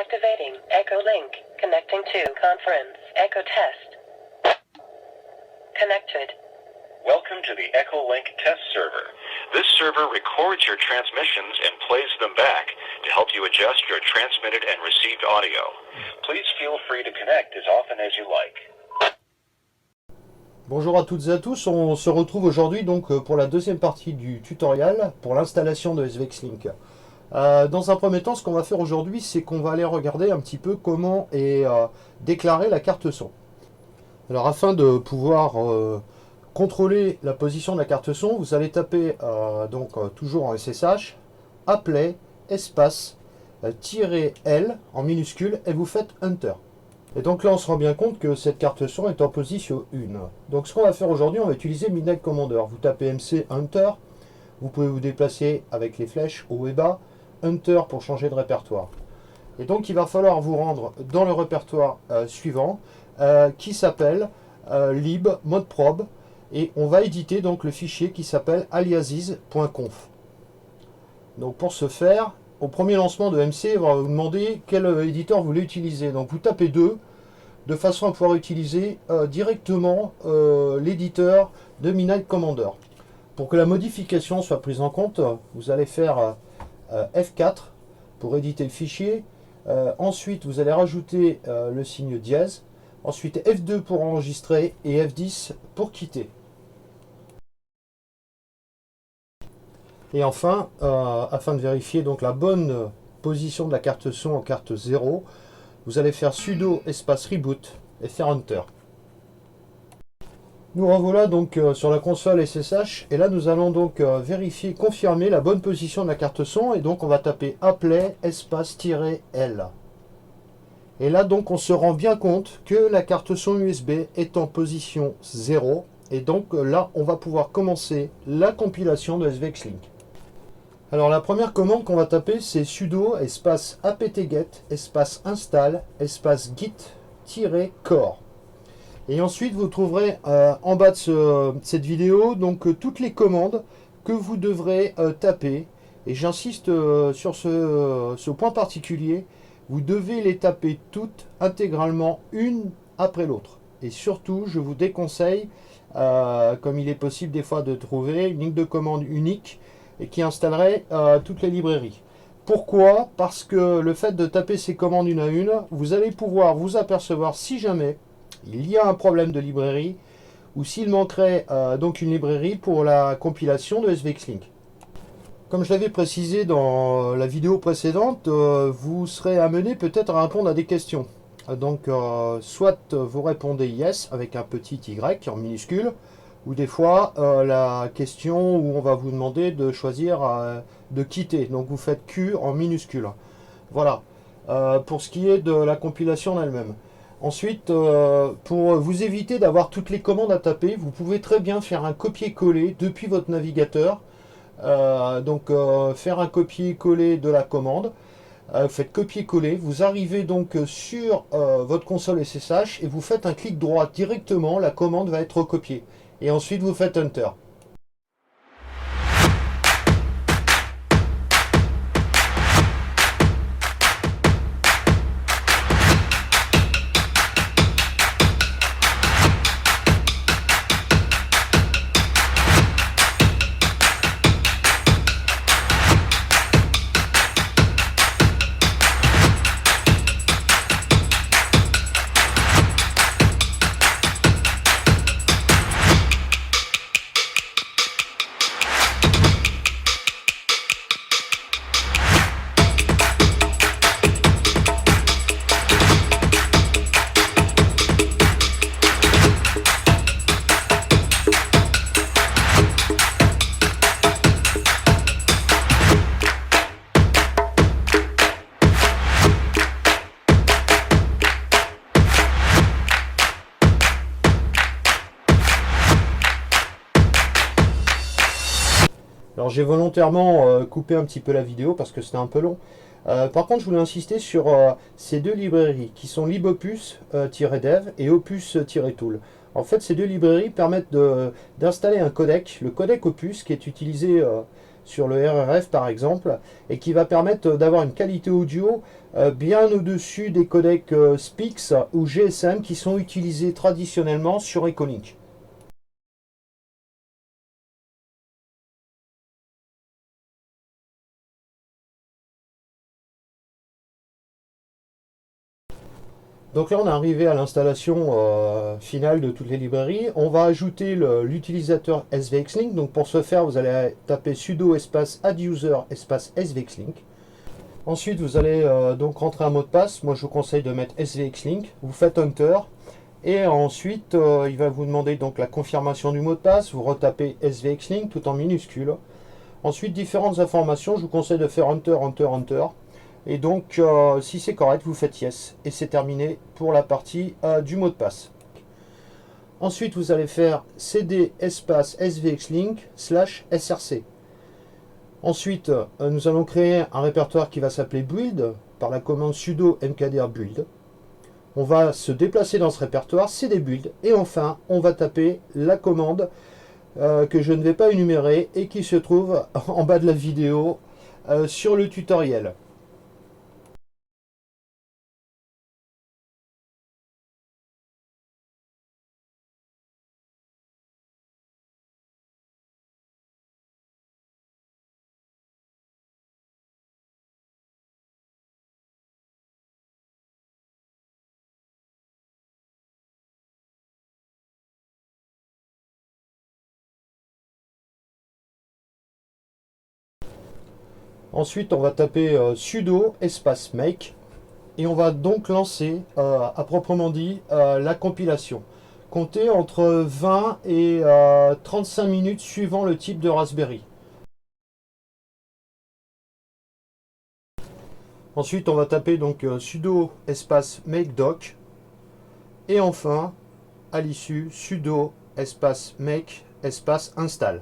Activating Echo Link. Connecting to conference. Echo test. Connected. Welcome to the Echo Link test server. This server records your transmissions and plays them back to help you adjust your transmitted and received audio. Please feel free to connect as often as you like. Bonjour à toutes et à tous, on se retrouve aujourd'hui donc pour la deuxième partie du tutoriel pour l'installation de SVX Link. Dans un premier temps, ce qu'on va faire aujourd'hui, c'est qu'on va aller regarder un petit peu comment est déclarée la carte son. Alors afin de pouvoir contrôler la position de la carte son, vous allez taper toujours en SSH, applet, espace, -L en minuscule et vous faites Enter. Et donc là on se rend bien compte que cette carte son est en position 1. Donc ce qu'on va faire aujourd'hui, on va utiliser Midnight Commander. Vous tapez MC Enter, vous pouvez vous déplacer avec les flèches haut et bas, Enter pour changer de répertoire. Et donc il va falloir vous rendre dans le répertoire suivant qui s'appelle lib mode probe et on va éditer donc le fichier qui s'appelle aliases.conf. Donc pour ce faire, au premier lancement de MC, on va vous demander quel éditeur vous voulez utiliser. Donc vous tapez 2 de façon à pouvoir utiliser directement l'éditeur de Midnight Commander. Pour que la modification soit prise en compte, vous allez faire F4 pour éditer le fichier. Ensuite, vous allez rajouter le signe dièse. Ensuite, F2 pour enregistrer et F10 pour quitter. Et enfin, afin de vérifier donc la bonne position de la carte son en carte 0, vous allez faire sudo espace reboot et faire Enter. Nous revoilà donc sur la console SSH et là nous allons donc vérifier, confirmer la bonne position de la carte son et donc on va taper applet espace -L. Et là donc on se rend bien compte que la carte son USB est en position 0 et donc là on va pouvoir commencer la compilation de SVX Link. Alors la première commande qu'on va taper c'est sudo espace apt-get espace install espace git-core. Et ensuite vous trouverez en bas de cette vidéo donc toutes les commandes que vous devrez taper. Et j'insiste sur ce point particulier, vous devez les taper toutes intégralement une après l'autre. Et surtout je vous déconseille, comme il est possible des fois de trouver une ligne de commande unique et qui installerait toutes les librairies. Pourquoi? Parce que le fait de taper ces commandes une à une, vous allez pouvoir vous apercevoir si jamais il y a un problème de librairie ou s'il manquerait donc une librairie pour la compilation de SVX Link. Comme je l'avais précisé dans la vidéo précédente, vous serez amené peut-être à répondre à des questions. Donc soit vous répondez yes avec un petit y en minuscule, ou des fois la question où on va vous demander de choisir de quitter. Donc vous faites Q en minuscule. Voilà, pour ce qui est de la compilation en elle-même. Ensuite, pour vous éviter d'avoir toutes les commandes à taper, vous pouvez très bien faire un copier-coller depuis votre navigateur. Faire un copier-coller de la commande. Vous faites copier-coller, vous arrivez donc sur votre console SSH et vous faites un clic droit directement, la commande va être recopiée. Et ensuite vous faites Enter. Alors j'ai volontairement coupé un petit peu la vidéo parce que c'était un peu long. Par contre je voulais insister sur ces deux librairies qui sont libopus-dev et opus-tool. En fait ces deux librairies permettent d'installer un codec, le codec opus qui est utilisé sur le RRF par exemple, et qui va permettre d'avoir une qualité audio bien au-dessus des codecs SPIX ou GSM qui sont utilisés traditionnellement sur Echolink. Donc là on est arrivé à l'installation finale de toutes les librairies. On va ajouter l'utilisateur SVXLink. Donc pour ce faire vous allez taper sudo espace adduser espace SVXLink. Ensuite vous allez donc rentrer un mot de passe. Moi je vous conseille de mettre SVXLink. Vous faites Enter. Et ensuite il va vous demander donc la confirmation du mot de passe. Vous retapez SVXLink tout en minuscule. Ensuite différentes informations. Je vous conseille de faire Enter, Enter, Enter. Et donc, si c'est correct, vous faites Yes. Et c'est terminé pour la partie du mot de passe. Ensuite, vous allez faire cd espace svxlink / src. Ensuite, nous allons créer un répertoire qui va s'appeler build par la commande sudo mkdir build. On va se déplacer dans ce répertoire, cd build. Et enfin, on va taper la commande que je ne vais pas énumérer et qui se trouve en bas de la vidéo sur le tutoriel. Ensuite, on va taper sudo espace make et on va donc lancer, à proprement dit, la compilation. Comptez entre 20 et 35 minutes suivant le type de Raspberry. Ensuite, on va taper donc sudo espace make doc et enfin, à l'issue, sudo espace make espace install.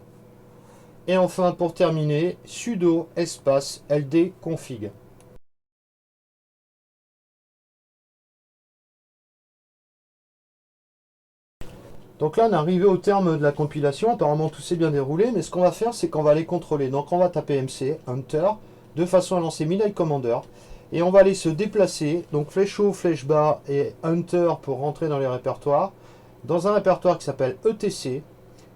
Et enfin, pour terminer, sudo espace ld config. Donc là, on est arrivé au terme de la compilation. Apparemment, tout s'est bien déroulé. Mais ce qu'on va faire, c'est qu'on va les contrôler. Donc, on va taper MC, Enter, de façon à lancer Midnight Commander. Et on va aller se déplacer. Donc, flèche haut, flèche bas et Enter pour rentrer dans les répertoires. Dans un répertoire qui s'appelle ETC.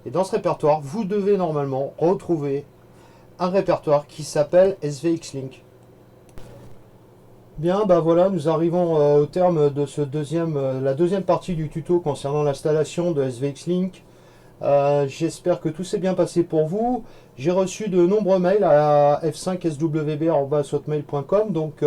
Et dans ce répertoire, vous devez normalement retrouver un répertoire qui s'appelle SVXLink. Bien, bah voilà, nous arrivons au terme de la deuxième partie du tuto concernant l'installation de SVXLink. J'espère que tout s'est bien passé pour vous. J'ai reçu de nombreux mails à f5swb@hotmail.com, donc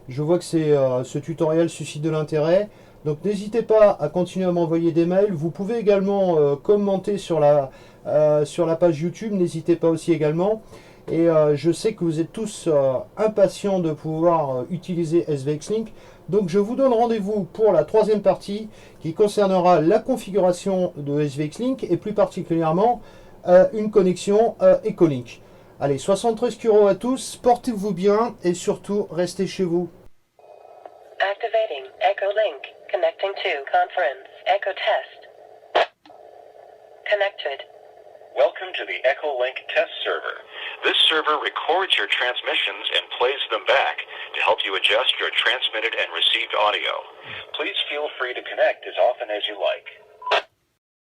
je vois que ce tutoriel suscite de l'intérêt. Donc n'hésitez pas à continuer à m'envoyer des mails. Vous pouvez également commenter sur la page YouTube, n'hésitez pas aussi également. Et je sais que vous êtes tous impatients de pouvoir utiliser SVXLink. Donc je vous donne rendez-vous pour la troisième partie qui concernera la configuration de SVXLink et plus particulièrement une connexion Echolink. Allez, 73 Kuro à tous, portez-vous bien et surtout restez chez vous. Activating Echolink. Connecting to conference. Echo test. Connected. Welcome to the Echolink test server. This server records your transmissions and plays them back to help you adjust your transmitted and received audio. Please feel free to connect as often as you like.